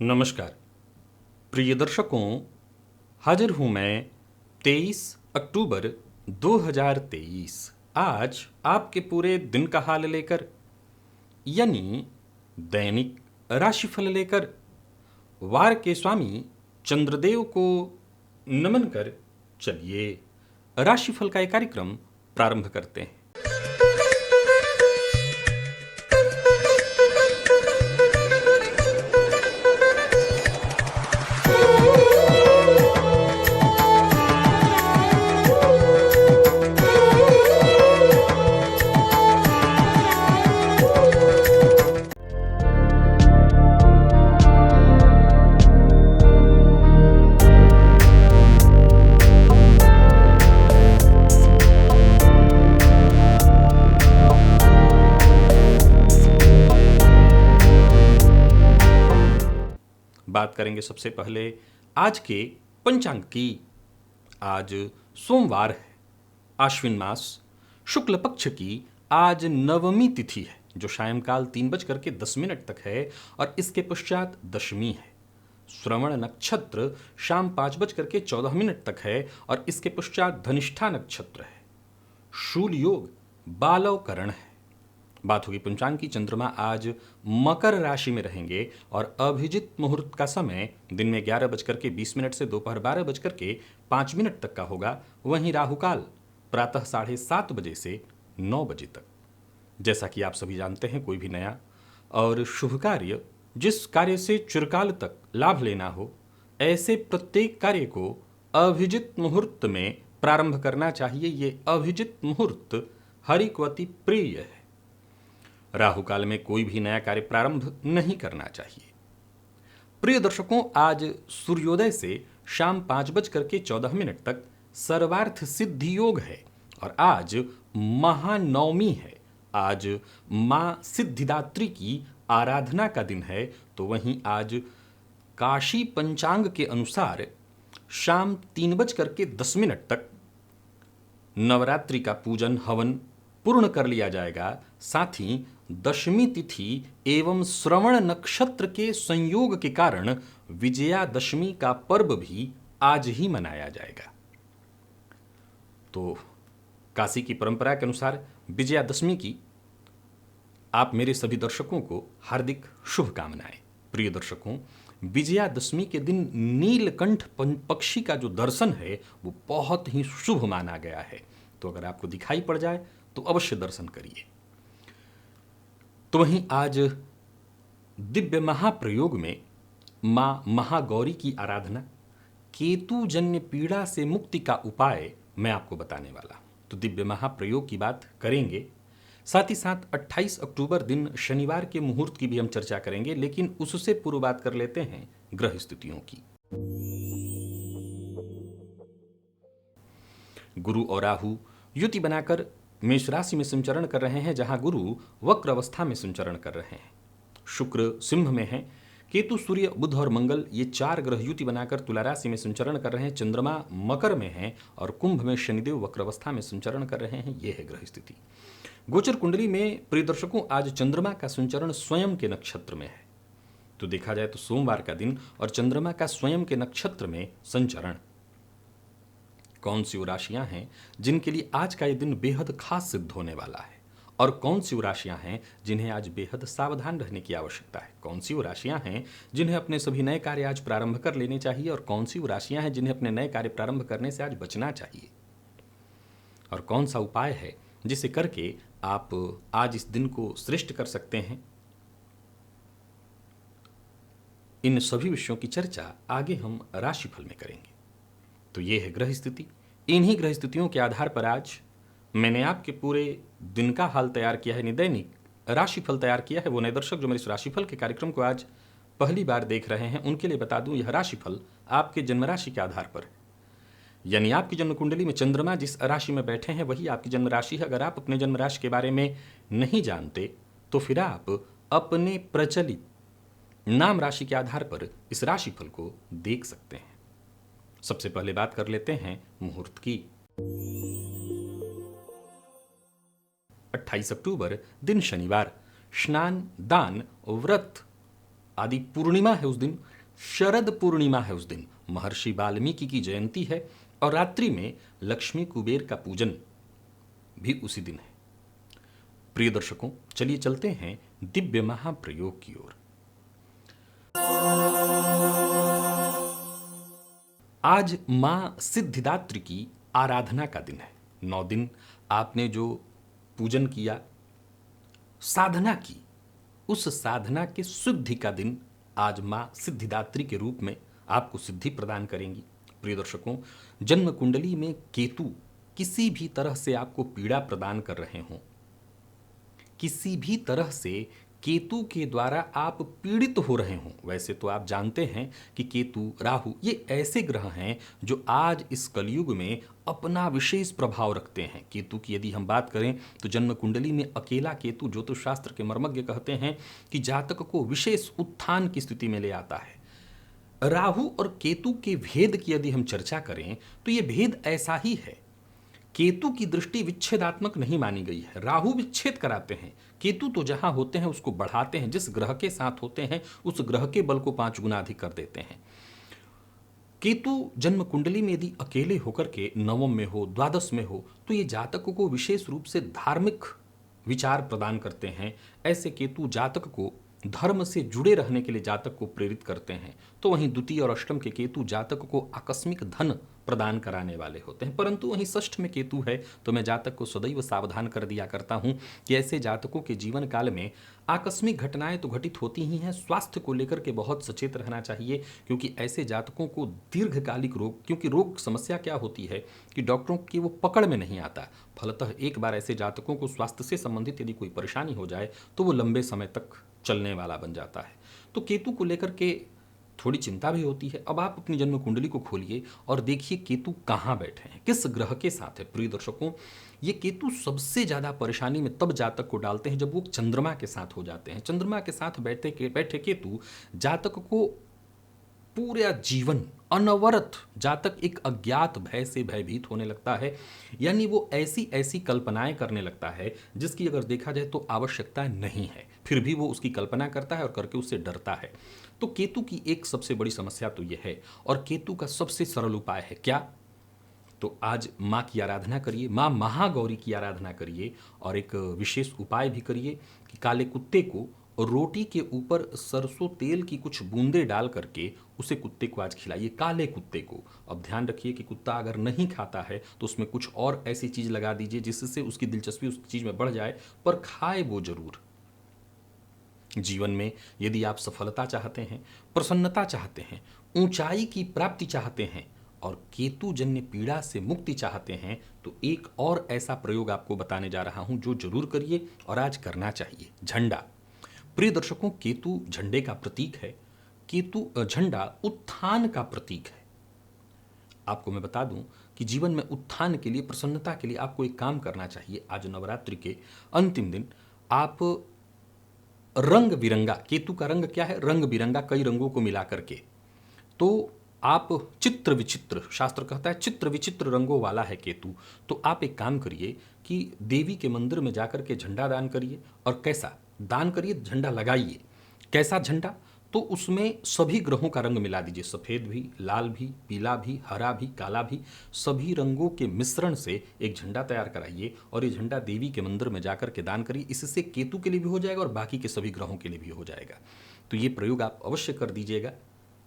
नमस्कार प्रिय दर्शकों, हाजिर हूं मैं 23 अक्टूबर 2023 आज आपके पूरे दिन का हाल लेकर, यानी दैनिक राशिफल लेकर। वार के स्वामी चंद्रदेव को नमन कर चलिए राशिफल का एक कार्यक्रम प्रारंभ करते हैं। बात करेंगे सबसे पहले आज के पंचांग की। आज सोमवार है, आश्विन मास शुक्ल पक्ष की आज नवमी तिथि है जो सायंकाल 3:10 तक है और इसके पश्चात दशमी है। श्रवण नक्षत्र शाम 5:14 तक है और इसके पश्चात धनिष्ठा नक्षत्र है। शूल योग बालव करण है। बात होगी पंचांग की। चंद्रमा आज मकर राशि में रहेंगे और अभिजित मुहूर्त का समय दिन में 11:20 से दोपहर 12:05 तक का होगा। वहीं राहुकाल प्रातः 7:30 बजे से 9 बजे तक। जैसा कि आप सभी जानते हैं, कोई भी नया और शुभ कार्य, जिस कार्य से चिरकाल तक लाभ लेना हो, ऐसे प्रत्येक कार्य को अभिजित मुहूर्त में प्रारंभ करना चाहिए। ये अभिजित मुहूर्त हरि को अति प्रिय है। राहु काल में कोई भी नया कार्य प्रारंभ नहीं करना चाहिए। प्रिय दर्शकों, आज सूर्योदय से शाम 5:14 तक सर्वार्थ सिद्धि योग है और आज महानवमी है। आज मां सिद्धिदात्री की आराधना का दिन है। तो वहीं आज काशी पंचांग के अनुसार शाम 3:10 तक नवरात्रि का पूजन हवन पूर्ण कर लिया जाएगा। साथ ही दशमी तिथि एवं श्रवण नक्षत्र के संयोग के कारण विजयादशमी का पर्व भी आज ही मनाया जाएगा। तो काशी की परंपरा के अनुसार विजयादशमी की आप मेरे सभी दर्शकों को हार्दिक शुभकामनाएं। प्रिय दर्शकों, विजयादशमी के दिन नीलकंठ पक्षी का जो दर्शन है वो बहुत ही शुभ माना गया है। तो अगर आपको दिखाई पड़ जाए तो अवश्य दर्शन करिए। तो वहीं आज दिव्य महाप्रयोग में मां महागौरी की आराधना, केतु जन्य पीड़ा से मुक्ति का उपाय मैं आपको बताने वाला। तो दिव्य महाप्रयोग की बात करेंगे। साथ ही साथ 28 अक्टूबर दिन शनिवार के मुहूर्त की भी हम चर्चा करेंगे, लेकिन उससे पूर्व बात कर लेते हैं ग्रह स्थितियों की। गुरु और राहु युति बनाकर मेष राशि में संचरण कर रहे हैं, जहां गुरु वक्र अवस्था में संचरण कर रहे हैं। शुक्र सिंह में है, केतु सूर्य बुध और मंगल ये 4 ग्रह युति बनाकर तुला राशि में संचरण कर रहे हैं। चंद्रमा मकर में है और कुंभ में शनिदेव वक्र अवस्था में संचरण कर रहे हैं। ये है ग्रह स्थिति। गोचर कुंडली में प्रिय दर्शकों, आज चंद्रमा का संचरण स्वयं के नक्षत्र में है। तो देखा जाए तो सोमवार का दिन और चंद्रमा का स्वयं के नक्षत्र में संचरण। कौन सी वो राशियां हैं जिनके लिए आज का ये दिन बेहद खास सिद्ध होने वाला है, और कौन सी वो राशियां हैं जिन्हें आज बेहद सावधान रहने की आवश्यकता है। कौन सी वो राशियां हैं जिन्हें अपने सभी नए कार्य आज प्रारंभ कर लेने चाहिए, और कौन सी वो राशियां हैं जिन्हें अपने नए कार्य प्रारंभ करने से आज बचना चाहिए, और कौन सा उपाय है जिसे करके आप आज इस दिन को श्रेष्ठ कर सकते हैं। इन सभी विषयों की चर्चा आगे हम राशिफल में करेंगे। तो ये है ग्रह स्थिति। इन्हीं ग्रह स्थितियों के आधार पर आज मैंने आपके पूरे दिन का हाल तैयार किया है, दैनिक राशिफल तैयार किया है। वो नए दर्शक जो मेरे इस राशिफल के कार्यक्रम को आज पहली बार देख रहे हैं, उनके लिए बता दूं, यह राशिफल आपके जन्म राशि के आधार पर है। यानी आपकी जन्म कुंडली में चंद्रमा जिस राशि में बैठे हैं वही आपकी जन्म राशि है। अगर आप अपने जन्म राशि के बारे में नहीं जानते तो फिर आप अपने प्रचलित नाम राशि के आधार पर इस राशिफल को देख सकते हैं। सबसे पहले बात कर लेते हैं मुहूर्त की। 28 अक्टूबर दिन शनिवार। स्नान, दान, व्रत आदि पूर्णिमा है उस दिन, शरद पूर्णिमा है उस दिन, महर्षि वाल्मीकि की जयंती है और रात्रि में लक्ष्मी कुबेर का पूजन भी उसी दिन है। प्रिय दर्शकों, चलिए चलते हैं दिव्य महाप्रयोग की ओर। आज मां सिद्धिदात्री की आराधना का दिन है। 9 दिन आपने जो पूजन किया, साधना की, उस साधना के सिद्धि का दिन आज मां सिद्धिदात्री के रूप में आपको सिद्धि प्रदान करेंगी। प्रिय दर्शकों, जन्म कुंडली में केतु किसी भी तरह से आपको पीड़ा प्रदान कर रहे हों, किसी भी तरह से केतु के द्वारा आप पीड़ित हो रहे हों, वैसे तो आप जानते हैं कि केतु, राहु ये ऐसे ग्रह हैं जो आज इस कलयुग में अपना विशेष प्रभाव रखते हैं। केतु की यदि हम बात करें तो जन्म कुंडली में अकेला केतु ज्योतिष शास्त्र के मर्मज्ञ कहते हैं कि जातक को विशेष उत्थान की स्थिति में ले आता है। राहु और केतु के भेद की यदि हम चर्चा करें तो ये भेद ऐसा ही है। केतु की दृष्टि विच्छेदात्मक नहीं मानी गई है। राहु विच्छेद कराते हैं, केतु तो जहां होते हैं उसको बढ़ाते हैं। जिस ग्रह के साथ होते हैं उस ग्रह के बल को 5 गुना अधिक कर देते हैं। केतु जन्म कुंडली में यदि अकेले होकर के नवम में हो, द्वादश में हो, तो ये जातक को विशेष रूप से धार्मिक विचार प्रदान करते हैं। ऐसे केतु जातक को धर्म से जुड़े रहने के लिए जातक को प्रेरित करते हैं। तो वहीं द्वितीय और अष्टम के केतु जातक को आकस्मिक धन प्रदान कराने वाले होते हैं। परंतु वहीं षष्ठ में केतु है तो मैं जातक को सदैव सावधान कर दिया करता हूं कि ऐसे जातकों के जीवन काल में आकस्मिक घटनाएं तो घटित होती ही हैं, स्वास्थ्य को लेकर के बहुत सचेत रहना चाहिए, क्योंकि ऐसे जातकों को दीर्घकालिक रोग, क्योंकि रोग समस्या क्या होती है कि डॉक्टरों की वो पकड़ में नहीं आता। फलतः एक बार ऐसे जातकों को स्वास्थ्य से संबंधित यदि कोई परेशानी हो जाए तो वो लंबे समय तक चलने वाला बन जाता है। तो केतु को लेकर के थोड़ी चिंता भी होती है। अब आप अपनी जन्म कुंडली को खोलिए और देखिए केतु कहाँ बैठे हैं, किस ग्रह के साथ है। प्रिय दर्शकों, ये केतु सबसे ज्यादा परेशानी में तब जातक को डालते हैं जब वो चंद्रमा के साथ हो जाते हैं। चंद्रमा के साथ बैठे केतु जातक को पूरा जीवन अनवरत जातक एक अज्ञात भय से भयभीत होने लगता है। यानी वो ऐसी ऐसी कल्पनाएं करने लगता है जिसकी अगर देखा जाए तो आवश्यकता नहीं है, फिर भी वो उसकी कल्पना करता है और करके उससे डरता है। तो केतु की एक सबसे बड़ी समस्या तो यह है, और केतु का सबसे सरल उपाय है क्या? तो आज माँ की आराधना करिए, माँ महागौरी की आराधना करिए, और एक विशेष उपाय भी करिए कि काले कुत्ते को रोटी के ऊपर सरसों तेल की कुछ बूंदे डाल करके उसे कुत्ते को आज खिलाइए, काले कुत्ते को। अब ध्यान रखिए कि कुत्ता अगर नहीं खाता है तो उसमें कुछ और ऐसी चीज लगा दीजिए जिससे उसकी दिलचस्पी उस चीज में बढ़ जाए, पर खाए वो जरूर। जीवन में यदि आप सफलता चाहते हैं, प्रसन्नता चाहते हैं, ऊंचाई की प्राप्ति चाहते हैं और केतु जन्य पीड़ा से मुक्ति चाहते हैं, तो एक और ऐसा प्रयोग आपको बताने जा रहा हूं जो जरूर करिए और आज करना चाहिए। झंडा। प्रिय दर्शकों, केतु झंडे का प्रतीक है। केतु झंडा उत्थान का प्रतीक है। आपको मैं बता दूं कि जीवन में उत्थान के लिए, प्रसन्नता के लिए आपको एक काम करना चाहिए। आज नवरात्रि के अंतिम दिन आप रंग बिरंगा, केतु का रंग क्या है? रंग बिरंगा, कई रंगों को मिला करके, तो आप चित्र विचित्र, शास्त्र कहता है चित्र विचित्र रंगों वाला है केतु। तो आप एक काम करिए कि देवी के मंदिर में जाकर के झंडा दान करिए। और कैसा दान करिए? झंडा लगाइए। कैसा झंडा? तो उसमें सभी ग्रहों का रंग मिला दीजिए, सफेद भी, लाल भी, पीला भी, हरा भी, काला भी, सभी रंगों के मिश्रण से एक झंडा तैयार कराइए और ये झंडा देवी के मंदिर में जाकर के दान करिए। इससे केतु के लिए भी हो जाएगा और बाकी के सभी ग्रहों के लिए भी हो जाएगा। तो ये प्रयोग आप अवश्य कर दीजिएगा।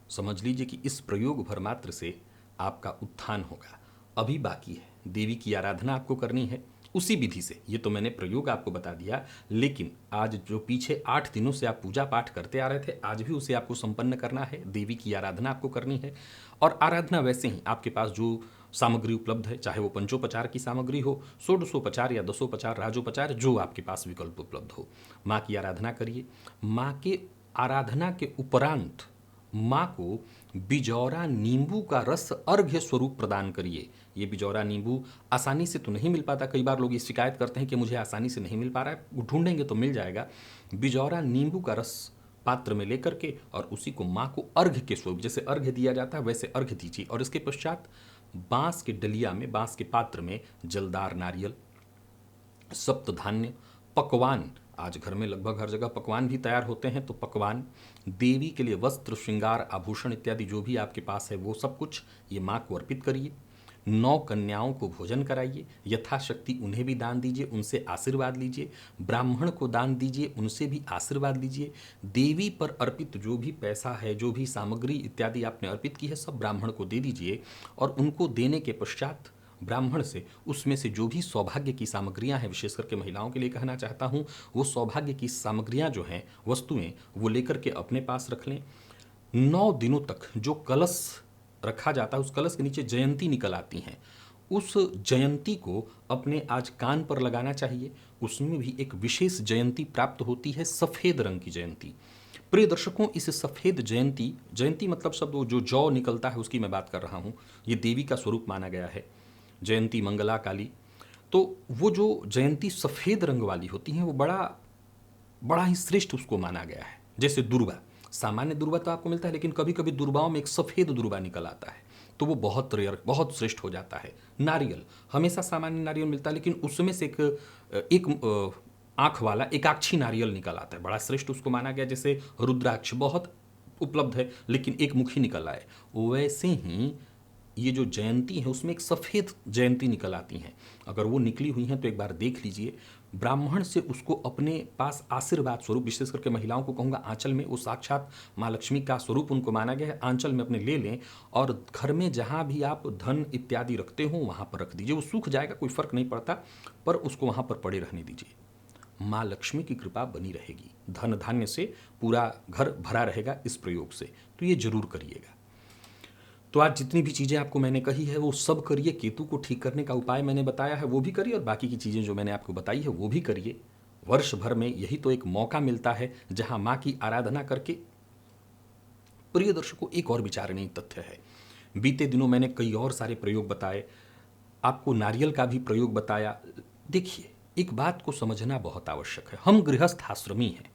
समझ लीजिए कि इस प्रयोग भर मात्र से आपका उत्थान होगा। अभी बाकी है, देवी की आराधना आपको करनी है उसी विधि से। ये तो मैंने प्रयोग आपको बता दिया, लेकिन आज जो पीछे 8 दिनों से आप पूजा पाठ करते आ रहे थे, आज भी उसे आपको संपन्न करना है। देवी की आराधना आपको करनी है। और आराधना वैसे ही आपके पास जो सामग्री उपलब्ध है, चाहे वो पंचोपचार की सामग्री हो, षोडशोपचार या दसोपचार, राजोपचार, जो आपके पास विकल्प उपलब्ध हो, माँ की आराधना करिए। माँ के आराधना के उपरांत माँ को बिजौरा नींबू का रस अर्घ्य स्वरूप प्रदान करिए। ये बिजौरा नींबू आसानी से तो नहीं मिल पाता, कई बार लोग ये शिकायत करते हैं कि मुझे आसानी से नहीं मिल पा रहा है, ढूंढेंगे तो मिल जाएगा। बिजौरा नींबू का रस पात्र में लेकर के और उसी को माँ को अर्घ्य के स्वरूप, जैसे अर्घ्य दिया जाता है वैसे अर्घ्य दीजिए। और इसके पश्चात बांस के डलिया में, बांस के पात्र में जलदार नारियल, सप्तधान्य, पकवान आज घर में लगभग हर जगह पकवान भी तैयार होते हैं, तो पकवान, देवी के लिए वस्त्र, श्रृंगार, आभूषण इत्यादि जो भी आपके पास है वो सब कुछ ये माँ को अर्पित करिए। 9 कन्याओं को भोजन कराइए, यथाशक्ति उन्हें भी दान दीजिए, उनसे आशीर्वाद लीजिए। ब्राह्मण को दान दीजिए, उनसे भी आशीर्वाद लीजिए। देवी पर अर्पित जो भी पैसा है, जो भी सामग्री इत्यादि आपने अर्पित की है, सब ब्राह्मण को दे दीजिए। और उनको देने के पश्चात ब्राह्मण से उसमें से जो भी सौभाग्य की सामग्रियां हैं, विशेष करके महिलाओं के लिए कहना चाहता हूं, वो सौभाग्य की सामग्रियां जो हैं, वस्तुएं, वो लेकर के अपने पास रख लें। 9 दिनों तक जो कलश रखा जाता है, उस कलश के नीचे जयंती निकल आती हैं, उस जयंती को अपने आज कान पर लगाना चाहिए। उसमें भी एक विशेष जयंती प्राप्त होती है, सफ़ेद रंग की जयंती। प्रिय दर्शकों, इस सफ़ेद जयंती, जयंती मतलब शब्द वो जो जौ निकलता है उसकी मैं बात कर रहा हूँ, ये देवी का स्वरूप माना गया है, जयंती मंगला काली। तो वो जो जयंती सफ़ेद रंग वाली होती हैं, वो बड़ा बड़ा ही श्रेष्ठ उसको माना गया है। जैसे दुर्वा, सामान्य दुर्वा तो आपको मिलता है, लेकिन कभी कभी दुर्वाओं में एक सफ़ेद दुर्वा निकल आता है, तो वो बहुत रेयर, बहुत श्रेष्ठ हो जाता है। नारियल, हमेशा सामान्य नारियल मिलता है, लेकिन उसमें से एक आँख वाला एकाक्षी नारियल निकल आता है, बड़ा श्रेष्ठ उसको माना गया। जैसे रुद्राक्ष बहुत उपलब्ध है, लेकिन एक मुखी निकल आए, वैसे ही ये जो जयंती है उसमें एक सफ़ेद जयंती निकल आती हैं। अगर वो निकली हुई हैं तो एक बार देख लीजिए। ब्राह्मण से उसको अपने पास आशीर्वाद स्वरूप, विशेष करके महिलाओं को कहूँगा, आंचल में, वो साक्षात माँ लक्ष्मी का स्वरूप उनको माना गया है, आंचल में अपने ले लें। और घर में जहाँ भी आप धन इत्यादि रखते हो वहाँ पर रख दीजिए। वो सूख जाएगा, कोई फ़र्क नहीं पड़ता, पर उसको वहाँ पर पड़े रहने दीजिए। माँ लक्ष्मी की कृपा बनी रहेगी, धन धान्य से पूरा घर भरा रहेगा इस प्रयोग से। तो ये जरूर करिएगा। तो आज जितनी भी चीज़ें आपको मैंने कही है वो सब करिए। केतु को ठीक करने का उपाय मैंने बताया है वो भी करिए, और बाकी की चीज़ें जो मैंने आपको बताई है वो भी करिए। वर्ष भर में यही तो एक मौका मिलता है जहां माँ की आराधना करके। प्रिय दर्शकों, एक और विचारणीय तथ्य है, बीते दिनों मैंने कई और सारे प्रयोग बताए, आपको नारियल का भी प्रयोग बताया। देखिए, एक बात को समझना बहुत आवश्यक है, हम गृहस्थ आश्रमी हैं।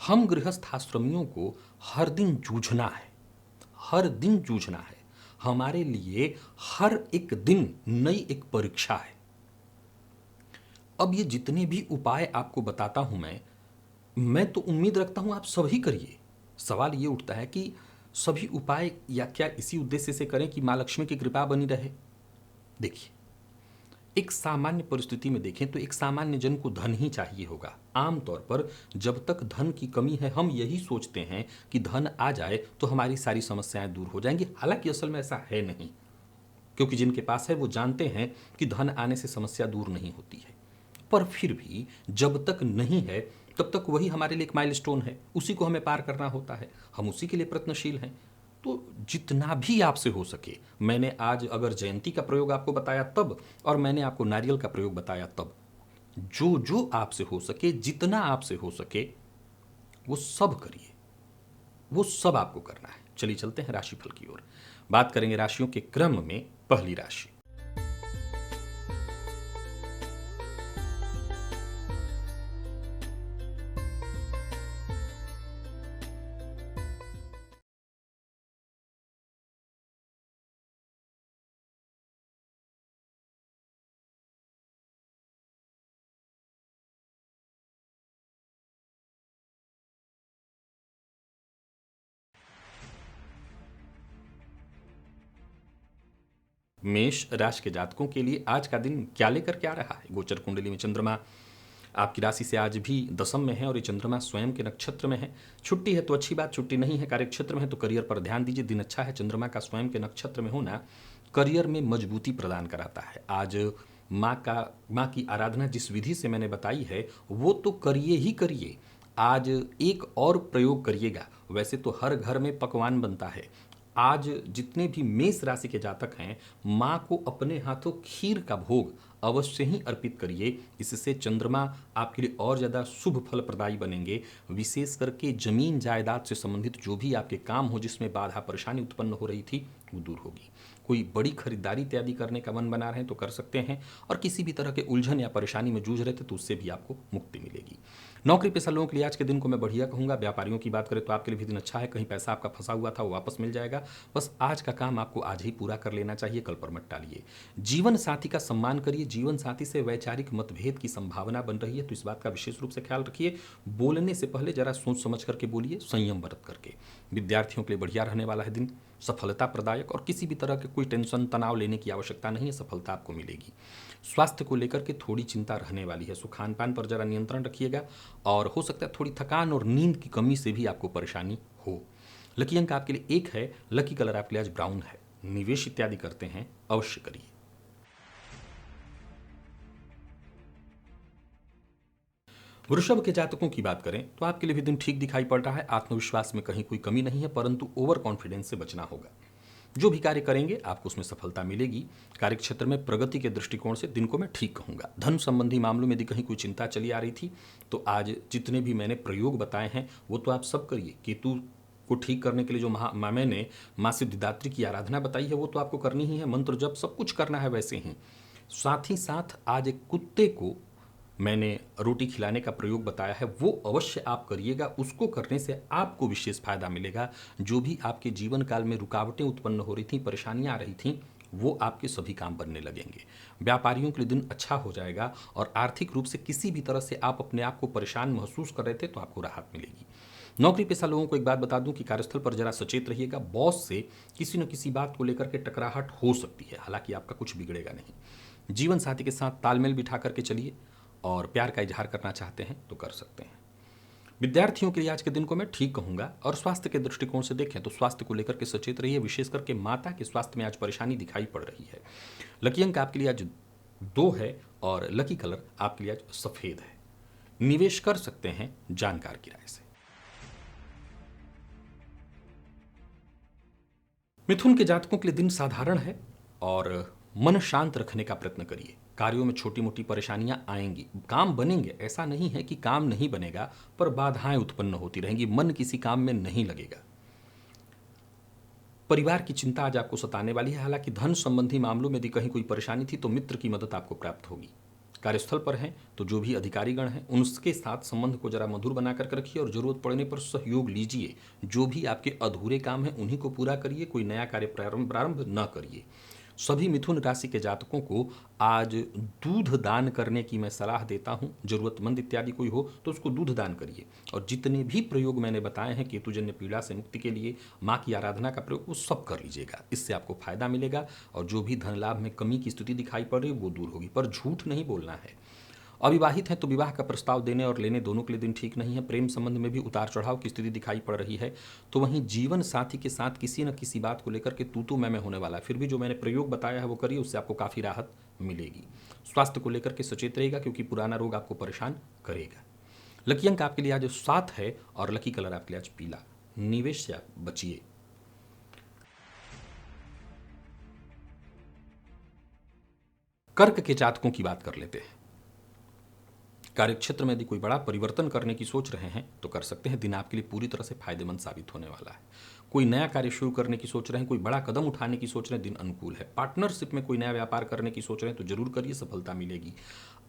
हम गृहस्थ आश्रमियों को हर दिन जूझना है, हर दिन जूझना है। हमारे लिए हर एक दिन नई एक परीक्षा है। अब ये जितने भी उपाय आपको बताता हूं मैं तो उम्मीद रखता हूं आप सभी करिए। सवाल ये उठता है कि सभी उपाय या क्या इसी उद्देश्य से करें कि मां लक्ष्मी की कृपा बनी रहे। देखिए, एक सामान्य परिस्थिति में देखें तो एक सामान्य जन को धन ही चाहिए होगा। आमतौर पर जब तक धन की कमी है, हम यही सोचते हैं कि धन आ जाए तो हमारी सारी समस्याएं दूर हो जाएंगी। हालांकि असल में ऐसा है नहीं, क्योंकि जिनके पास है वो जानते हैं कि धन आने से समस्या दूर नहीं होती है। पर फिर भी जब तक नहीं है तब तक वही हमारे लिए एक माइलस्टोन है, उसी को हमें पार करना होता है, हम उसी के लिए प्रयत्नशील हैं। तो जितना भी आपसे हो सके, मैंने आज अगर जयंती का प्रयोग आपको बताया तब, और मैंने आपको नारियल का प्रयोग बताया तब, जो जो आपसे हो सके, जितना आपसे हो सके, वो सब करिए, वो सब आपको करना है। चलिए चलते हैं राशिफल की ओर। बात करेंगे राशियों के क्रम में। पहली राशि, मेष राशि के जातकों के लिए आज का दिन क्या लेकर के आ रहा है। गोचर कुंडली में चंद्रमा आपकी राशि से आज भी दशम में है, और ये चंद्रमा स्वयं के नक्षत्र में है। छुट्टी है तो अच्छी बात, छुट्टी नहीं है, कार्यक्षेत्र में है तो करियर पर ध्यान दीजिए। दिन अच्छा है। चंद्रमा का स्वयं के नक्षत्र में होना करियर में मजबूती प्रदान कराता है। आज माँ की आराधना जिस विधि से मैंने बताई है वो तो करिए ही करिए। आज एक और प्रयोग करिएगा। वैसे तो हर घर में पकवान बनता है। आज जितने भी मेष राशि के जातक हैं, माँ को अपने हाथों खीर का भोग अवश्य ही अर्पित करिए। इससे चंद्रमा आपके लिए और ज़्यादा शुभ फल प्रदायी बनेंगे। विशेष करके जमीन जायदाद से संबंधित जो भी आपके काम हो जिसमें बाधा परेशानी उत्पन्न हो रही थी वो दूर होगी। कोई बड़ी खरीदारी इत्यादि करने का मन बना रहे हैं तो कर सकते हैं, और किसी भी तरह के उलझन या परेशानी में जूझ रहे थे तो उससे भी आपको मुक्ति मिलेगी। नौकरी पेशा लोगों के लिए आज के दिन को मैं बढ़िया कहूँगा। व्यापारियों की बात करें तो आपके लिए भी दिन अच्छा है, कहीं पैसा आपका फंसा हुआ था वो वापस मिल जाएगा। बस आज का काम आपको आज ही पूरा कर लेना चाहिए, कल पर मत टालिए। जीवन साथी का सम्मान करिए, जीवन साथी से वैचारिक मतभेद की संभावना बन रही है तो इस बात का विशेष रूप से ख्याल रखिए। बोलने से पहले जरा सोच समझ करके बोलिए, संयम बरत करके। विद्यार्थियों के लिए बढ़िया रहने वाला है दिन, सफलता प्रदायक, और किसी भी तरह के कोई टेंशन तनाव लेने की आवश्यकता नहीं है, सफलता आपको मिलेगी। स्वास्थ्य को लेकर के थोड़ी चिंता रहने वाली है, सो खान पान पर जरा नियंत्रण रखिएगा, और हो सकता है थोड़ी थकान और नींद की कमी से भी आपको परेशानी हो। लकी अंक आपके लिए 1 है, लकी कलर आपके लिए आज ब्राउन है। निवेश इत्यादि करते हैं अवश्य करिए। वृषभ के जातकों की बात करें तो आपके लिए भी दिन ठीक दिखाई पड़ रहा है। आत्मविश्वास में कहीं कोई कमी नहीं है, परंतु ओवर कॉन्फिडेंस से बचना होगा। जो भी कार्य करेंगे आपको उसमें सफलता मिलेगी। कार्यक्षेत्र में प्रगति के दृष्टिकोण से दिन को मैं ठीक कहूंगा। धन संबंधी मामलों में यदि कहीं कोई चिंता चली आ रही थी तो आज जितने भी मैंने प्रयोग बताए हैं वो तो आप सब करिए। केतु को ठीक करने के लिए जो मैंने माँ सिद्धिदात्री की आराधना बताई है वो तो आपको करनी ही है, मंत्र जप सब कुछ करना है वैसे ही। साथ ही साथ आज एक कुत्ते को मैंने रोटी खिलाने का प्रयोग बताया है, वो अवश्य आप करिएगा। उसको करने से आपको विशेष फायदा मिलेगा। जो भी आपके जीवन काल में रुकावटें उत्पन्न हो रही थी, परेशानियां आ रही थी, वो आपके सभी काम बनने लगेंगे। व्यापारियों के लिए दिन अच्छा हो जाएगा, और आर्थिक रूप से किसी भी तरह से आप अपने आप को परेशान महसूस कर रहे थे तो आपको राहत मिलेगी। नौकरी पेशा लोगों को एक बात बता दूं कि कार्यस्थल पर जरा सचेत रहिएगा। बॉस से किसी न किसी बात को लेकर के टकराहट हो सकती है, हालांकि आपका कुछ बिगड़ेगा नहीं। जीवन साथी के साथ तालमेल बिठा करके चलिए, और प्यार का इजहार करना चाहते हैं तो कर सकते हैं। विद्यार्थियों के लिए आज के दिन को मैं ठीक कहूंगा, और स्वास्थ्य के दृष्टिकोण से देखें तो स्वास्थ्य को लेकर के सचेत रहिए। विशेष करके माता के स्वास्थ्य में आज परेशानी दिखाई पड़ रही है। लकी अंक आपके लिए आज 2 है, और लकी कलर आपके लिए आज सफेद है। निवेश कर सकते हैं जानकार की राय से। मिथुन के जातकों के लिए दिन साधारण है, और मन शांत रखने का प्रयत्न करिए। कार्यों में छोटी मोटी परेशानियां आएंगी, काम बनेंगे, ऐसा नहीं है कि काम नहीं बनेगा, पर बाधाएं उत्पन्न होती रहेंगी, मन किसी काम में नहीं लगेगा। परिवार की चिंता आज आपको सताने वाली है। हालांकि धन संबंधी मामलों में यदि कहीं कोई परेशानी थी तो मित्र की मदद आपको प्राप्त होगी। कार्यस्थल पर हैं तो जो भी अधिकारीगण हैं उनके साथ संबंध को जरा मधुर बना कर रखिए, और जरूरत पड़ने पर सहयोग लीजिए। जो भी आपके अधूरे काम हैं उन्हीं को पूरा करिए, कोई नया कार्य प्रारंभ न करिए। सभी मिथुन राशि के जातकों को आज दूध दान करने की मैं सलाह देता हूं। जरूरतमंद इत्यादि कोई हो तो उसको दूध दान करिए। और जितने भी प्रयोग मैंने बताए हैं केतुजन्य पीड़ा से मुक्ति के लिए, माँ की आराधना का प्रयोग, वो सब कर लीजिएगा। इससे आपको फायदा मिलेगा, और जो भी धन लाभ में कमी की स्थिति दिखाई पड़ रही है वो दूर होगी। पर झूठ नहीं बोलना है। अविवाहित हैं तो विवाह का प्रस्ताव देने और लेने दोनों के लिए दिन ठीक नहीं है। प्रेम संबंध में भी उतार चढ़ाव की स्थिति दिखाई पड़ रही है। तो वहीं जीवन साथी के साथ किसी न किसी बात को लेकर के तू मैं होने वाला है। फिर भी जो मैंने प्रयोग बताया है वो करिए, उससे आपको काफ़ी राहत मिलेगी। स्वास्थ्य को लेकर के सचेत रहेगा, क्योंकि पुराना रोग आपको परेशान करेगा। लकी अंक आपके लिए आज 7 है, और लकी कलर आपके लिए आज पीला। निवेश से आप बचिए। कर्क के जातकों की बात कर लेते हैं। कार्यक्षेत्र में यदि कोई बड़ा परिवर्तन करने की सोच रहे हैं तो कर सकते हैं। दिन आपके लिए पूरी तरह से फायदेमंद साबित होने वाला है। कोई नया कार्य शुरू करने की सोच रहे हैं, कोई बड़ा कदम उठाने की सोच रहे हैं, दिन अनुकूल है। पार्टनरशिप में कोई नया व्यापार करने की सोच रहे हैं तो जरूर करिए, सफलता मिलेगी।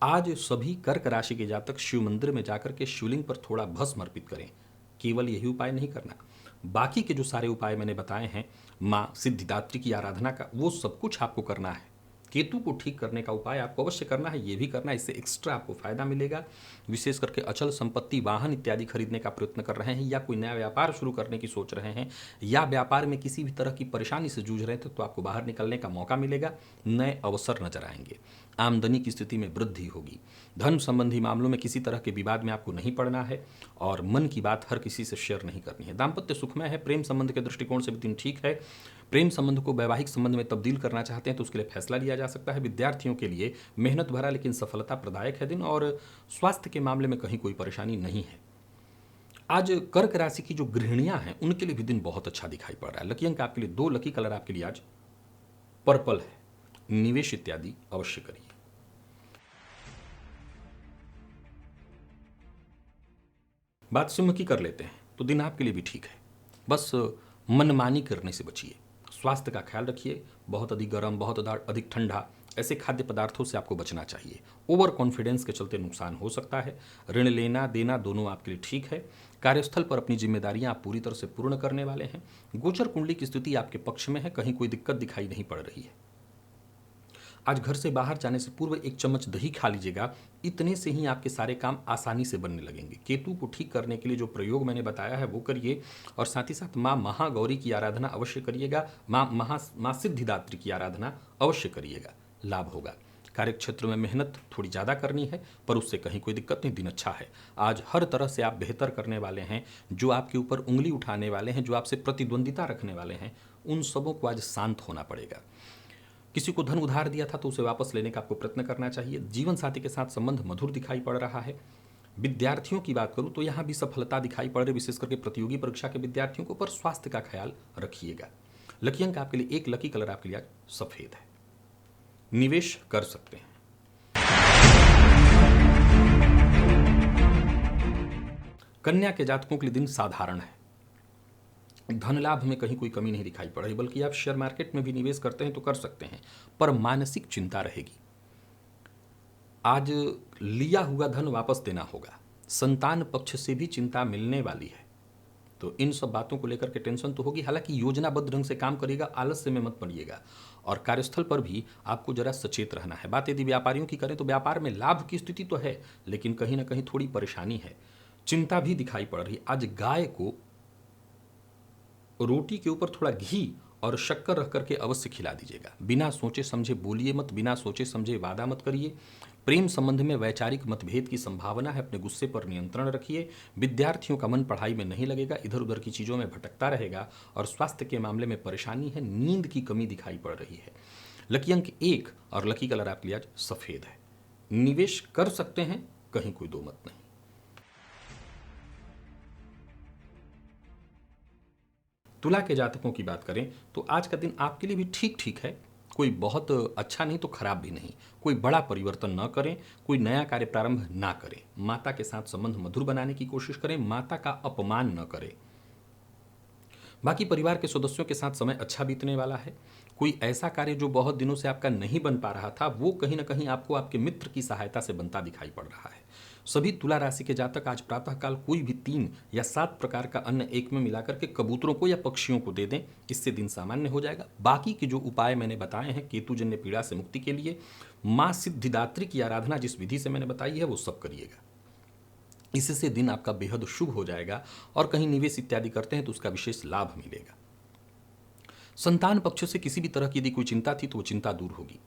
आज सभी कर्क राशि के जातक शिव मंदिर में जाकर के शिवलिंग पर थोड़ा भस्म अर्पित करें। केवल यही उपाय नहीं करना, बाकी के जो सारे उपाय मैंने बताए हैं माँ सिद्धिदात्री की आराधना का, वो सब कुछ आपको करना है। केतु को ठीक करने का उपाय आपको अवश्य करना है, ये भी करना है, इससे एक्स्ट्रा आपको फायदा मिलेगा। विशेष करके अचल संपत्ति, वाहन इत्यादि खरीदने का प्रयत्न कर रहे हैं, या कोई नया व्यापार शुरू करने की सोच रहे हैं, या व्यापार में किसी भी तरह की परेशानी से जूझ रहे थे तो आपको बाहर निकलने का मौका मिलेगा। नए अवसर नजर आएंगे। आमदनी की स्थिति में वृद्धि होगी। धन संबंधी मामलों में किसी तरह के विवाद में आपको नहीं पड़ना है, और मन की बात हर किसी से शेयर नहीं करनी है। दाम्पत्य सुखमय है। प्रेम संबंध के दृष्टिकोण से भी दिन ठीक है। प्रेम संबंध को वैवाहिक संबंध में तब्दील करना चाहते हैं तो उसके लिए फैसला लिया जा सकता है। विद्यार्थियों के लिए मेहनत भरा लेकिन सफलता प्रदायक है दिन, और स्वास्थ्य के मामले में कहीं कोई परेशानी नहीं है। आज कर्क राशि की जो गृहिणियां हैं उनके लिए भी दिन बहुत अच्छा दिखाई पड़ रहा है। लकी अंक आपके लिए 2, लकी कलर आपके लिए आज पर्पल है। निवेश इत्यादि अवश्य करिए। बात सिंह की कर लेते हैं तो दिन आपके लिए भी ठीक है। बस मनमानी करने से बचिए। स्वास्थ्य का ख्याल रखिए। बहुत अधिक गर्म, बहुत अधिक ठंडा ऐसे खाद्य पदार्थों से आपको बचना चाहिए। ओवर कॉन्फिडेंस के चलते नुकसान हो सकता है। ऋण लेना देना दोनों आपके लिए ठीक है। कार्यस्थल पर अपनी जिम्मेदारियां आप पूरी तरह से पूर्ण करने वाले हैं। गोचर कुंडली की स्थिति आपके पक्ष में है, कहीं कोई दिक्कत दिखाई नहीं पड़ रही है। आज घर से बाहर जाने से पूर्व 1 चम्मच दही खा लीजिएगा, इतने से ही आपके सारे काम आसानी से बनने लगेंगे। केतु को ठीक करने के लिए जो प्रयोग मैंने बताया है वो करिए, और साथ ही साथ माँ महागौरी की आराधना अवश्य करिएगा, माँ सिद्धिदात्री की आराधना अवश्य करिएगा, लाभ होगा। कार्यक्षेत्र में मेहनत थोड़ी ज़्यादा करनी है, पर उससे कहीं कोई दिक्कत नहीं, दिन अच्छा है। आज हर तरह से आप बेहतर करने वाले हैं। जो आपके ऊपर उंगली उठाने वाले हैं, जो आपसे प्रतिद्वंदिता रखने वाले हैं, उन सबों को आज शांत होना पड़ेगा। किसी को धन उधार दिया था तो उसे वापस लेने का आपको प्रयत्न करना चाहिए। जीवन साथी के साथ संबंध मधुर दिखाई पड़ रहा है। विद्यार्थियों की बात करूं तो यहाँ भी सफलता दिखाई पड़ रही, विशेष करके प्रतियोगी परीक्षा के विद्यार्थियों को, पर स्वास्थ्य का ख्याल रखिएगा। लकी अंक आपके लिए 1, लकी कलर आपके लिए आज सफेद है। निवेश कर सकते हैं। कन्या के जातकों के लिए दिन साधारण है। धन लाभ में कहीं कोई कमी नहीं दिखाई पड़ रही, बल्कि आप शेयर मार्केट में भी निवेश करते हैं तो कर सकते हैं, पर मानसिक चिंता रहेगी। आज लिया हुआ धन वापस देना होगा। संतान पक्ष से भी चिंता मिलने वाली है, तो इन सब बातों को लेकर के टेंशन तो होगी। हालांकि योजनाबद्ध ढंग से काम करिएगा, आलस्य में मत पड़िएगा। और कार्यस्थल पर भी आपको जरा सचेत रहना है। बात यदि व्यापारियों की करें तो व्यापार में लाभ की स्थिति तो है, लेकिन कहीं ना कहीं थोड़ी परेशानी है, चिंता भी दिखाई पड़ रही। आज गाय को रोटी के ऊपर थोड़ा घी और शक्कर रख करके अवश्य खिला दीजिएगा। बिना सोचे समझे बोलिए मत, बिना सोचे समझे वादा मत करिए। प्रेम संबंध में वैचारिक मतभेद की संभावना है, अपने गुस्से पर नियंत्रण रखिए। विद्यार्थियों का मन पढ़ाई में नहीं लगेगा, इधर उधर की चीज़ों में भटकता रहेगा। और स्वास्थ्य के मामले में परेशानी है, नींद की कमी दिखाई पड़ रही है। लकी अंक 1 और लकी कलर आपके लिए आज सफ़ेद है। निवेश कर सकते हैं, कहीं कोई दो मत नहीं। तुला के जातकों की बात करें तो आज का दिन आपके लिए भी ठीक ठीक है। कोई बहुत अच्छा नहीं तो खराब भी नहीं। कोई बड़ा परिवर्तन न करें, कोई नया कार्य प्रारंभ ना करें। माता के साथ संबंध मधुर बनाने की कोशिश करें, माता का अपमान न करें। बाकी परिवार के सदस्यों के साथ समय अच्छा बीतने वाला है। कोई ऐसा कार्य जो बहुत दिनों से आपका नहीं बन पा रहा था, वो कहीं ना कहीं आपको आपके मित्र की सहायता से बनता दिखाई पड़ रहा है। सभी तुला राशि के जातक आज प्रातःकाल कोई भी 3 या 7 प्रकार का अन्न एक में मिलाकर के कबूतरों को या पक्षियों को दे दें, इससे दिन सामान्य हो जाएगा। बाकी के जो उपाय मैंने बताए हैं केतुजन्य पीड़ा से मुक्ति के लिए, माँ सिद्धिदात्री की आराधना जिस विधि से मैंने बताई है वो सब करिएगा। इससे दिन आपका बेहद शुभ हो जाएगा। और कहीं निवेश इत्यादि करते हैं तो उसका विशेष लाभ मिलेगा। संतान पक्ष से किसी भी तरह की यदि कोई चिंता थी तो वो चिंता दूर होगी।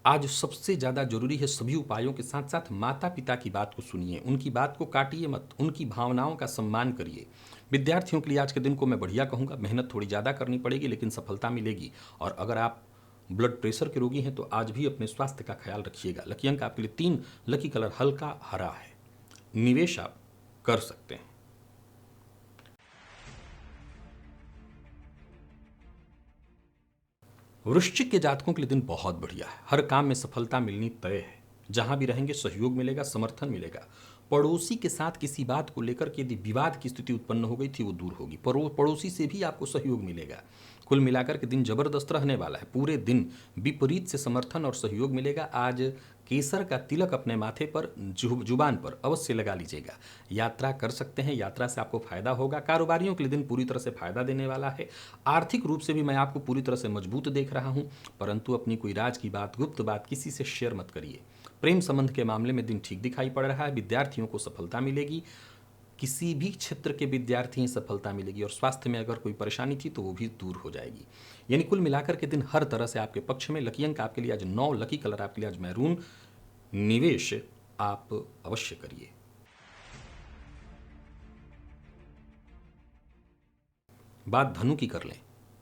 आज सबसे ज़्यादा जरूरी है सभी उपायों के साथ साथ माता पिता की बात को सुनिए, उनकी बात को काटिए मत, उनकी भावनाओं का सम्मान करिए। विद्यार्थियों के लिए आज के दिन को मैं बढ़िया कहूँगा। मेहनत थोड़ी ज़्यादा करनी पड़ेगी लेकिन सफलता मिलेगी। और अगर आप ब्लड प्रेशर के रोगी हैं तो आज भी अपने स्वास्थ्य का ख्याल रखिएगा। लकी अंक आपके लिए 3, लकी कलर हल्का हरा है। निवेश आप कर सकते हैं। वृश्चिक के जातकों के लिए दिन बहुत बढ़िया है। हर काम में सफलता मिलनी तय है। जहां भी रहेंगे सहयोग मिलेगा, समर्थन मिलेगा। पड़ोसी के साथ किसी बात को लेकर के यदि विवाद की स्थिति उत्पन्न हो गई थी वो दूर होगी। पड़ोसी से भी आपको सहयोग मिलेगा। कुल मिलाकर के दिन जबरदस्त रहने वाला है। पूरे दिन विपरीत से समर्थन और सहयोग मिलेगा। आज केसर का तिलक अपने माथे पर, जुबान पर अवश्य लगा लीजिएगा। यात्रा कर सकते हैं, यात्रा से आपको फायदा होगा। कारोबारियों के लिए दिन पूरी तरह से फायदा देने वाला है। आर्थिक रूप से भी मैं आपको पूरी तरह से मजबूत देख रहा हूं, परंतु अपनी कोई राज की बात, गुप्त बात किसी से शेयर मत करिए। प्रेम संबंध के मामले में दिन ठीक दिखाई पड़ रहा है। विद्यार्थियों को सफलता मिलेगी। किसी भी क्षेत्र के विद्यार्थी सफलता मिलेगी। और स्वास्थ्य में अगर कोई परेशानी थी तो वो भी दूर हो जाएगी। यानी कुल मिलाकर के दिन हर तरह से आपके पक्ष में। लकी अंक आपके लिए आज 9, लकी कलर आपके लिए आज मैरून। निवेश आप अवश्य करिए। बात धनु की कर लें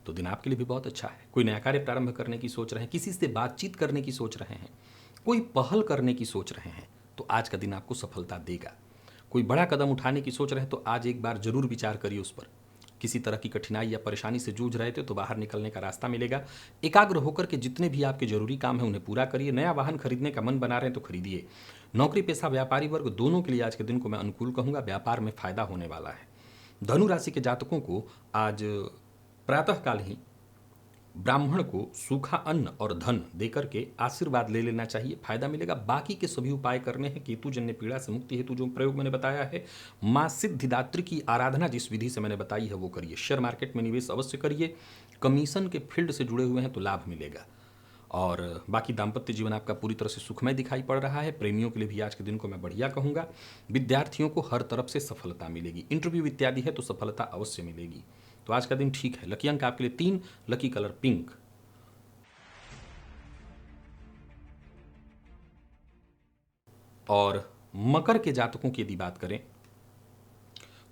तो दिन आपके लिए भी बहुत अच्छा है। कोई नया कार्य प्रारंभ करने की सोच रहे हैं, किसी से बातचीत करने की सोच रहे हैं, कोई पहल करने की सोच रहे हैं तो आज का दिन आपको सफलता देगा। कोई बड़ा कदम उठाने की सोच रहे हैं तो आज एक बार जरूर विचार करिए उस पर। किसी तरह की कठिनाई या परेशानी से जूझ रहे थे तो बाहर निकलने का रास्ता मिलेगा। एकाग्र होकर के जितने भी आपके जरूरी काम हैं उन्हें पूरा करिए। नया वाहन खरीदने का मन बना रहे हैं तो खरीदिए। नौकरी पेशा व्यापारी वर्ग दोनों के लिए आज के दिन को मैं अनुकूल कहूँगा। व्यापार में फायदा होने वाला है। धनु राशि के जातकों को आज प्रातःकाल ही ब्राह्मण को सूखा अन्न और धन देकर के आशीर्वाद ले लेना चाहिए, फायदा मिलेगा। बाकी के सभी उपाय करने हैं। केतुजन्य पीड़ा से मुक्ति हेतु जो प्रयोग मैंने बताया है, माँ सिद्धिदात्री की आराधना जिस विधि से मैंने बताई है वो करिए। शेयर मार्केट में निवेश अवश्य करिए। कमीशन के फील्ड से जुड़े हुए हैं तो लाभ मिलेगा। और बाकी दाम्पत्य जीवन आपका पूरी तरह से सुखमय दिखाई पड़ रहा है। प्रेमियों के लिए भी आज के दिन को मैं बढ़िया कहूँगा। विद्यार्थियों को हर तरफ से सफलता मिलेगी। इंटरव्यू इत्यादि है तो सफलता अवश्य मिलेगी। तो आज का दिन ठीक है। लकी अंक आपके लिए 3, लकी कलर पिंक। और मकर के जातकों की यदि बात करें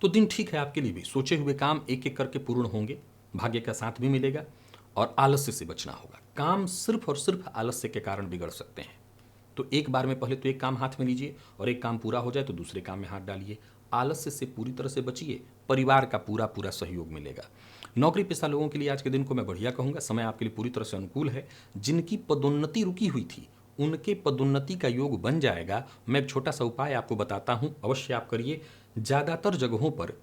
तो दिन ठीक है आपके लिए भी। सोचे हुए काम एक एक करके पूर्ण होंगे, भाग्य का साथ भी मिलेगा और आलस्य से बचना होगा। काम सिर्फ और सिर्फ आलस्य के कारण बिगड़ सकते हैं। तो एक बार में पहले तो एक काम हाथ में लीजिए और एक काम पूरा हो जाए तो दूसरे काम में हाथ डालिए। आलस्य से पूरी तरह से बचिए, परिवार का पूरा पूरा सहयोग मिलेगा। नौकरी पेशा लोगों के लिए आज के दिन को मैं बढ़िया कहूँगा। समय आपके लिए पूरी तरह से अनुकूल है। जिनकी पदोन्नति रुकी हुई थी उनके पदोन्नति का योग बन जाएगा। मैं एक छोटा सा उपाय आपको बताता हूँ, अवश्य आप करिए। ज़्यादातर जगहों पर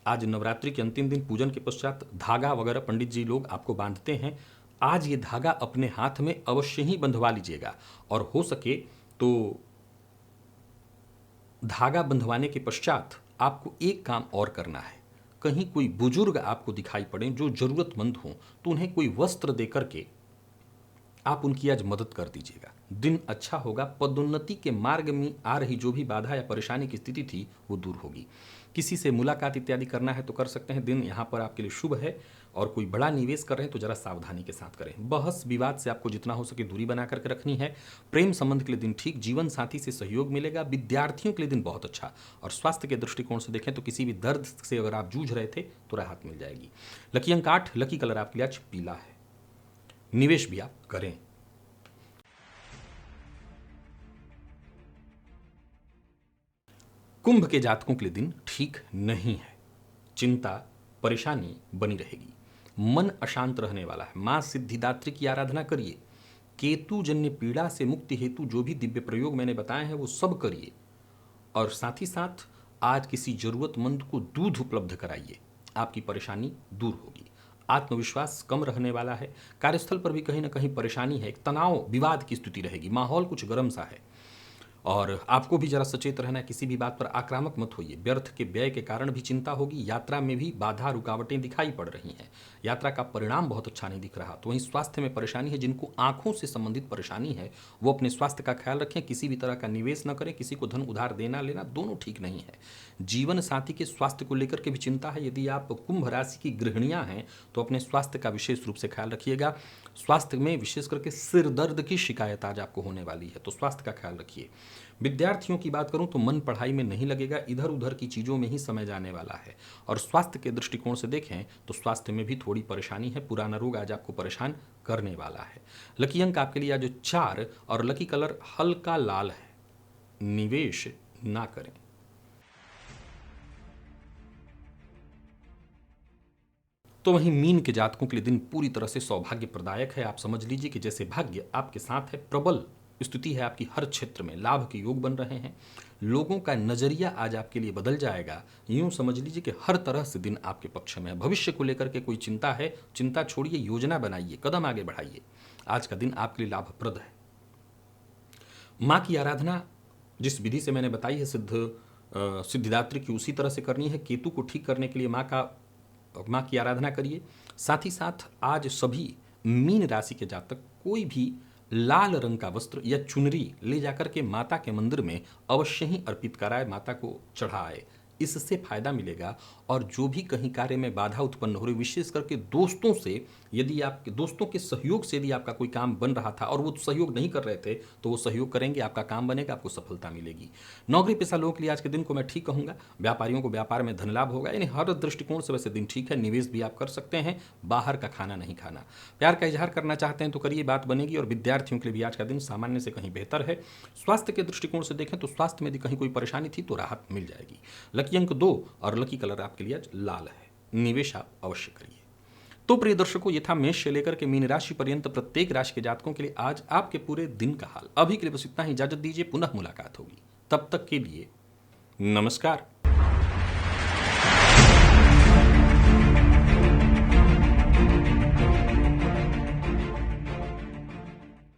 आज नवरात्रि के अंतिम दिन पूजन के पश्चात धागा वगैरह पंडित जी लोग आपको बांधते हैं। आज ये धागा अपने हाथ में अवश्य ही बंधवा लीजिएगा। और हो सके तो धागा बंधवाने के पश्चात आपको एक काम और करना है। कहीं कोई बुजुर्ग आपको दिखाई पड़े जो जरूरतमंद हों तो उन्हें कोई वस्त्र देकर के आप उनकी आज मदद कर दीजिएगा। दिन अच्छा होगा। पदोन्नति के मार्ग में आ रही जो भी बाधा या परेशानी की स्थिति थी वो दूर होगी। किसी से मुलाकात इत्यादि करना है तो कर सकते हैं। दिन यहाँ पर आपके लिए शुभ है। और कोई बड़ा निवेश कर रहे हैं तो जरा सावधानी के साथ करें। बहस विवाद से आपको जितना हो सके दूरी बना करके रखनी है। प्रेम संबंध के लिए दिन ठीक। जीवन साथी से सहयोग मिलेगा। विद्यार्थियों के लिए दिन बहुत अच्छा। और स्वास्थ्य के दृष्टिकोण से देखें तो किसी भी दर्द से अगर आप जूझ रहे थे तो राहत मिल जाएगी। लकी अंक 8, लकी कलर आपके लिए आज पीला है। निवेश भी आप करें। कुंभ के जातकों के लिए दिन ठीक नहीं है। चिंता परेशानी बनी रहेगी। मन अशांत रहने वाला है। मां सिद्धिदात्री की आराधना करिए। केतु जन्य पीड़ा से मुक्ति हेतु जो भी दिव्य प्रयोग मैंने बताए हैं वो सब करिए। और साथ ही साथ आज किसी जरूरतमंद को दूध उपलब्ध कराइए। आपकी परेशानी दूर होगी। आत्मविश्वास कम रहने वाला है। कार्यस्थल पर भी कहीं ना कहीं परेशानी है। एक तनाव विवाद की स्थिति रहेगी। माहौल कुछ गर्म सा है। और आपको भी जरा सचेत रहना है। किसी भी बात पर आक्रामक मत होइए। व्यर्थ के व्यय के कारण भी चिंता होगी। यात्रा में भी बाधा रुकावटें दिखाई पड़ रही हैं। यात्रा का परिणाम बहुत अच्छा नहीं दिख रहा। तो वहीं स्वास्थ्य में परेशानी है। जिनको आंखों से संबंधित परेशानी है वो अपने स्वास्थ्य का ख्याल रखें। किसी भी तरह का निवेश न करें। किसी को धन उधार देना लेना दोनों ठीक नहीं है। जीवन साथी के स्वास्थ्य को लेकर के भी चिंता है। यदि आप कुंभ राशि की गृहिणियां हैं तो अपने स्वास्थ्य का विशेष रूप से ख्याल रखिएगा। स्वास्थ्य में विशेष करके सिर दर्द की शिकायत आज आपको होने वाली है तो स्वास्थ्य का ख्याल रखिए। विद्यार्थियों की बात करूं तो मन पढ़ाई में नहीं लगेगा। इधर उधर की चीज़ों में ही समय जाने वाला है। और स्वास्थ्य के दृष्टिकोण से देखें तो स्वास्थ्य में भी थोड़ी परेशानी है। पुराना रोग आज आपको परेशान करने वाला है। लकी अंक आपके लिए आज 4 और लकी कलर हल्का लाल है। निवेश ना करें। तो वहीं मीन के जातकों के लिए दिन पूरी तरह से सौभाग्य प्रदायक है। आप समझ लीजिए कि जैसे भाग्य आपके साथ है, प्रबल स्थिति है आपकी। हर क्षेत्र में लाभ के योग बन रहे हैं। लोगों का नजरिया आज आपके लिए बदल जाएगा। यूं समझ लीजिए कि हर तरह से दिन आपके पक्ष में है। भविष्य को लेकर के कोई चिंता है, चिंता छोड़िए, योजना बनाइए, कदम आगे बढ़ाइए। आज का दिन आपके लिए लाभप्रद है। माँ की आराधना जिस विधि से मैंने बताई है सिद्धिदात्री की, उसी तरह से करनी है। केतु को ठीक करने के लिए माँ की आराधना करिए। साथ ही साथ आज सभी मीन राशि के जातक कोई भी लाल रंग का वस्त्र या चुनरी ले जाकर के माता के मंदिर में अवश्य ही अर्पित कराए, माता को चढ़ाए। इससे फायदा मिलेगा। और जो भी कहीं कार्य में बाधा उत्पन्न हो रही, विशेष करके दोस्तों से, यदि आपके दोस्तों के सहयोग से यदि आपका कोई काम बन रहा था और वो सहयोग नहीं कर रहे थे तो वो सहयोग करेंगे, आपका काम बनेगा, आपको सफलता मिलेगी। नौकरी पेशा लोगों के लिए आज के दिन को मैं ठीक कहूँगा। व्यापारियों को व्यापार में धन लाभ होगा। यानी हर दृष्टिकोण से वैसे दिन ठीक है। निवेश भी आप कर सकते हैं। बाहर का खाना नहीं खाना। प्यार का इजहार करना चाहते हैं तो करिए, बात बनेगी। और विद्यार्थियों के लिए भी आज का दिन सामान्य से कहीं बेहतर है। स्वास्थ्य के दृष्टिकोण से देखें तो स्वास्थ्य में यदि कहीं कोई परेशानी थी तो राहत मिल जाएगी। लकी अंक 2 और लकी कलर आपके लिए आज लाल है। निवेश आप अवश्य करिए। तो प्रिय दर्शकों, ये था मेष से लेकर के मीन राशि पर्यंत प्रत्येक राशि के जातकों के लिए आज आपके पूरे दिन का हाल। अभी के लिए बस इतना ही। इजाजत दीजिए, पुनः मुलाकात होगी। तब तक के लिए नमस्कार।